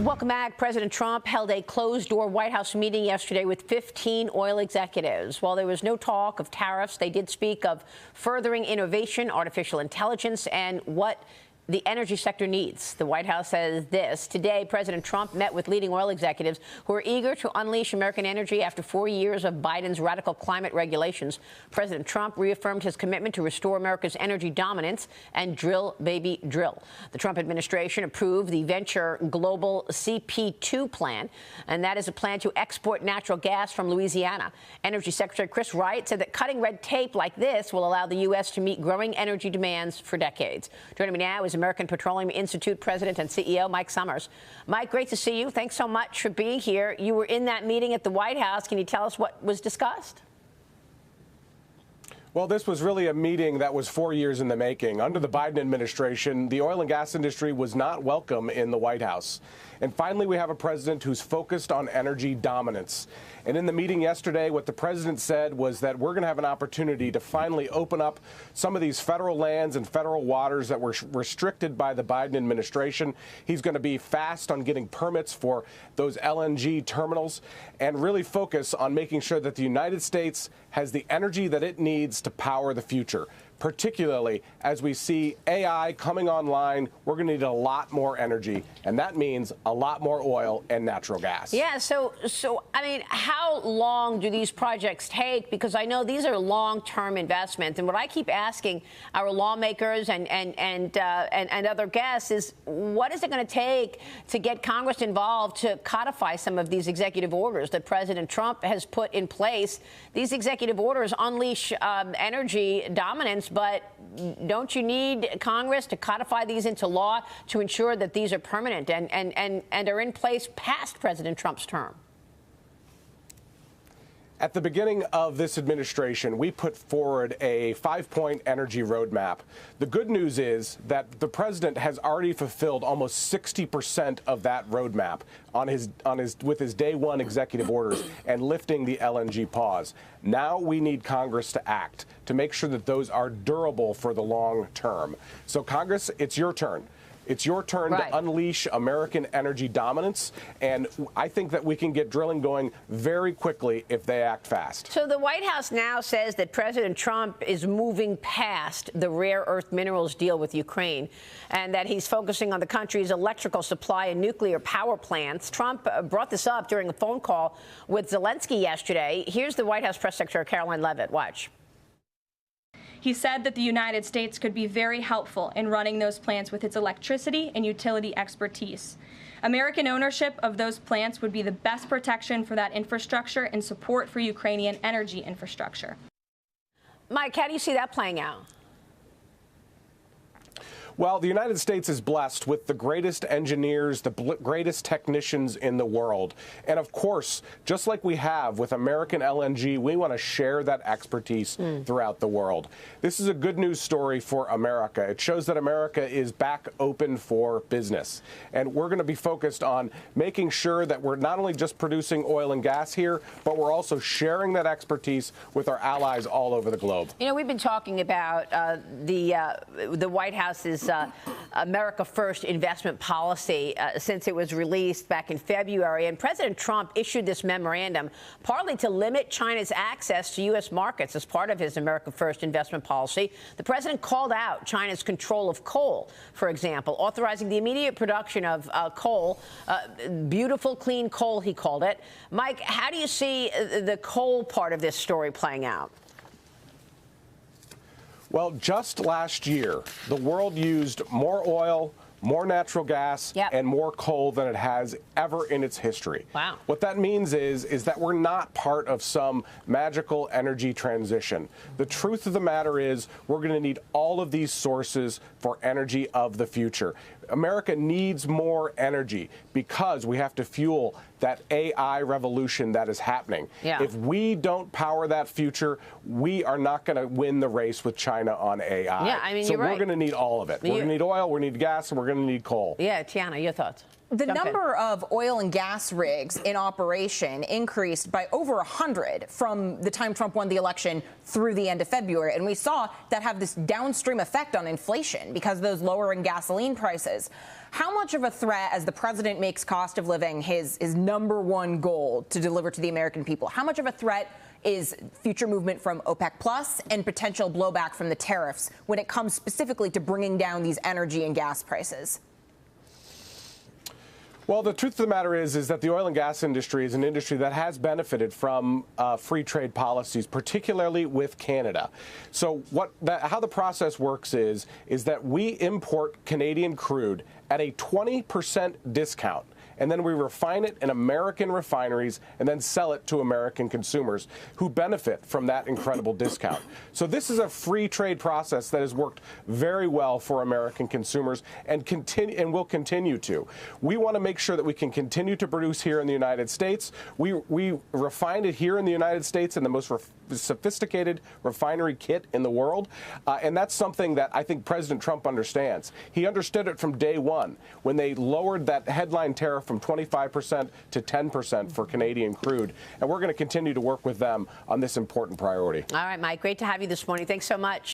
Welcome back. President Trump held a closed-door White House meeting yesterday with 15 oil executives. While there was no talk of tariffs, they did speak of furthering innovation, artificial intelligence, and what the energy sector needs. The White House says this. Today, President Trump met with leading oil executives who are eager to unleash American energy after 4 years of Biden's radical climate regulations. President Trump reaffirmed his commitment to restore America's energy dominance and drill, baby, drill. The Trump administration approved the Venture Global CP2 plan, and that is a plan to export natural gas from Louisiana. Energy Secretary Chris Wright said that cutting red tape like this will allow the U.S. to meet growing energy demands for decades. Joining me now is American Petroleum Institute President and CEO Mike Sommers. Mike, great to see you. Thanks so much for being here. You were in that meeting at the White House. Can you tell us what was discussed? Well, this was really a meeting that was 4 years in the making. Under the Biden administration, the oil and gas industry was not welcome in the White House. And finally, we have a president who's focused on energy dominance. And in the meeting yesterday, what the president said was that we're going to have an opportunity to finally open up some of these federal lands and federal waters that were restricted by the Biden administration. He's going to be fast on getting permits for those LNG terminals and really focus on making sure that the United States has the energy that it needs to power the future. Particularly as we see AI coming online, we're going to need a lot more energy, and that means a lot more oil and natural gas. Yeah, so I mean, how long do these projects take? Because I know these are long-term investments, and what I keep asking our lawmakers and other guests is, what is it going to take to get Congress involved to codify some of these executive orders that President Trump has put in place? These executive orders unleash energy dominance. But don't you need Congress to codify these into law to ensure that these are permanent and are in place past President Trump's term? At the beginning of this administration, we put forward a 5-point energy roadmap. The good news is that the president has already fulfilled almost 60% of that roadmap with his day one executive orders and lifting the LNG pause. Now we need Congress to act to make sure that those are durable for the long term. So Congress, it's your turn. It's your turn to unleash American energy dominance, and I think that we can get drilling going very quickly if they act fast. So the White House now says that President Trump is moving past the rare earth minerals deal with Ukraine and that he's focusing on the country's electrical supply and nuclear power plants. Trump brought this up during a phone call with Zelensky yesterday. Here's the White House Press Secretary Caroline Leavitt. Watch. He said that the United States could be very helpful in running those plants with its electricity and utility expertise. American ownership of those plants would be the best protection for that infrastructure and support for Ukrainian energy infrastructure. Mike, how do you see that playing out? Well, the United States is blessed with the greatest engineers, the greatest technicians in the world. And of course, just like we have with American LNG, we want to share that expertise throughout the world. This is a good news story for America. It shows that America is back open for business. And we're going to be focused on making sure that we're not only just producing oil and gas here, but we're also sharing that expertise with our allies all over the globe. You know, we've been talking about the White House's America First investment policy since it was released back in February. And President Trump issued this memorandum partly to limit China's access to U.S. markets as part of his America First investment policy. The president called out China's control of coal, for example, authorizing the immediate production of coal, beautiful, clean coal, he called it. Mike, how do you see the coal part of this story playing out? Well, just last year, the world used more oil, more natural gas, and more coal than it has ever in its history. Wow. What that means is that we're not part of some magical energy transition. The truth of the matter is we're going to need all of these sources for energy of the future. America needs more energy because we have to fuel that AI revolution that is happening. If we don't power that future, we are not going to win the race with China on AI. Yeah, I mean, so you're right. We're going to need all of it. We're going to need oil, we're going to need gas, and we're going to need coal. Yeah, Tiana, your thoughts? The number of oil and gas rigs in operation increased by over 100 from the time Trump won the election through the end of February. And we saw that have this downstream effect on inflation because of those lowering gasoline prices. How much of a threat, as the president makes cost of living his #1 goal to deliver to the American people, how much of a threat is future movement from OPEC Plus and potential blowback from the tariffs when it comes specifically to bringing down these energy and gas prices? Well, the truth of the matter is that the oil and gas industry is an industry that has benefited from free trade policies, particularly with Canada. So how the process works is that we import Canadian crude at a 20% discount. And then we refine it in American refineries and then sell it to American consumers who benefit from that incredible discount. So this is a free trade process that has worked very well for American consumers and will continue to. We want to make sure that we can continue to produce here in the United States. We refine it here in the United States in the most sophisticated refinery kit in the world. And that's something that I think President Trump understands. He understood it from day one when they lowered that headline tariff from 25% to 10% for Canadian crude. And we're going to continue to work with them on this important priority. All right, Mike, great to have you this morning. Thanks so much.